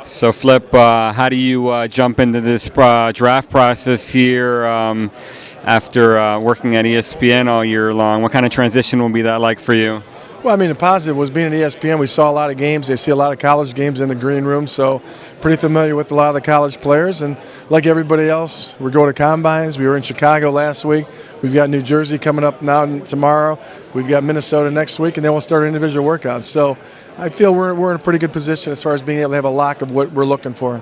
So, Flip, how do you jump into this draft process here after working at ESPN all year long? What kind of transition will be that like for you? Well, I mean, the positive was being at ESPN. We saw a lot of games. They see a lot of college games in the green room, so pretty familiar with a lot of the college players. And like everybody else, we're going to combines. We were in Chicago last week. We've got New Jersey coming up now and tomorrow. We've got Minnesota next week, and then we'll start our individual workouts. So I feel we're in a pretty good position as far as being able to have a lock of what we're looking for.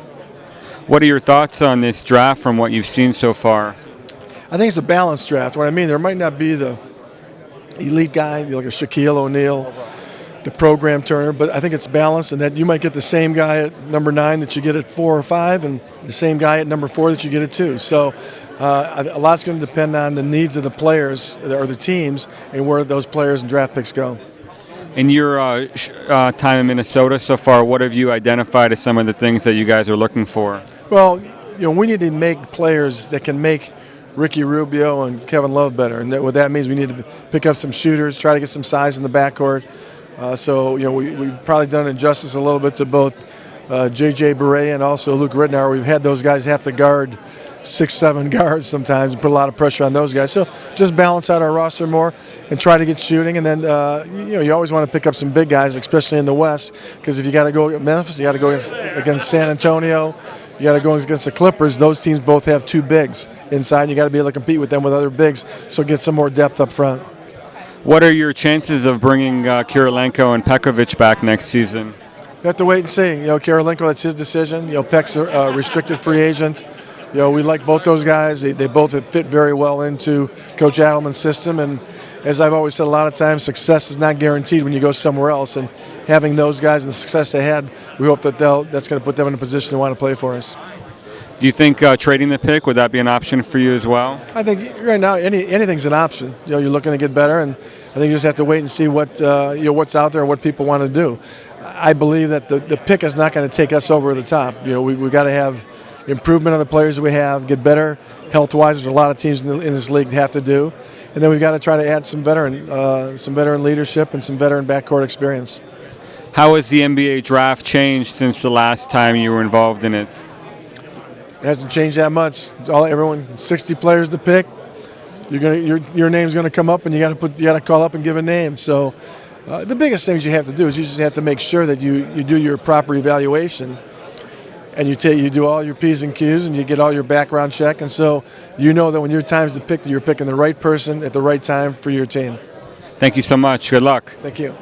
What are your thoughts on this draft from what you've seen so far? I think it's a balanced draft. What I mean, there might not be the elite guy, like a Shaquille O'Neal, the program turner, but I think it's balanced, and that you might get the same guy at number 9 that you get at 4 or 5, and the same guy at number 4 that you get at 2. So a lot's going to depend on the needs of the players or the teams and where those players and draft picks go. In your time in Minnesota so far, what have you identified as some of the things that you guys are looking for? Well, we need to make players that can make Ricky Rubio and Kevin Love better, and what that means, we need to pick up some shooters, try to get some size in the backcourt. So we've probably done injustice a little bit to both J.J. Barea and also Luke Ridnour. We've had those guys have to guard 6-7 guards sometimes and put a lot of pressure on those guys. So just balance out our roster more and try to get shooting. And then you always want to pick up some big guys, especially in the West, because if you got to go against Memphis, you got to go against San Antonio. You got to go against the Clippers. Those teams both have 2 bigs inside. You got to be able to compete with them with other bigs, so get some more depth up front. What are your chances of bringing Kirilenko and Pekovic back next season? We have to wait and see. Kirilenko, that's his decision. Peck's a restricted free agent. We like both those guys. They both have fit very well into Coach Adelman's system. And as I've always said a lot of times, success is not guaranteed when you go somewhere else. And having those guys and the success they had, we hope that that's going to put them in a position to want to play for us. Do you think trading the pick, would that be an option for you as well? I think right now anything's an option. You're looking to get better, and I think you just have to wait and see what's out there and what people want to do. I believe that the pick is not going to take us over the top. We've got to have improvement on the players that we have, get better health-wise. There's a lot of teams in this league that have to do, and then we've got to try to add some veteran leadership and some veteran backcourt experience. How has the NBA draft changed since the last time you were involved in it? It hasn't changed that much. Everyone, 60 players to pick. Your name's going to come up, and you got to call up and give a name. So the biggest things you have to do is you just have to make sure that you do your proper evaluation, and you do all your P's and Q's, and you get all your background check, and so you know that when your time's to pick, you're picking the right person at the right time for your team. Thank you so much. Good luck. Thank you.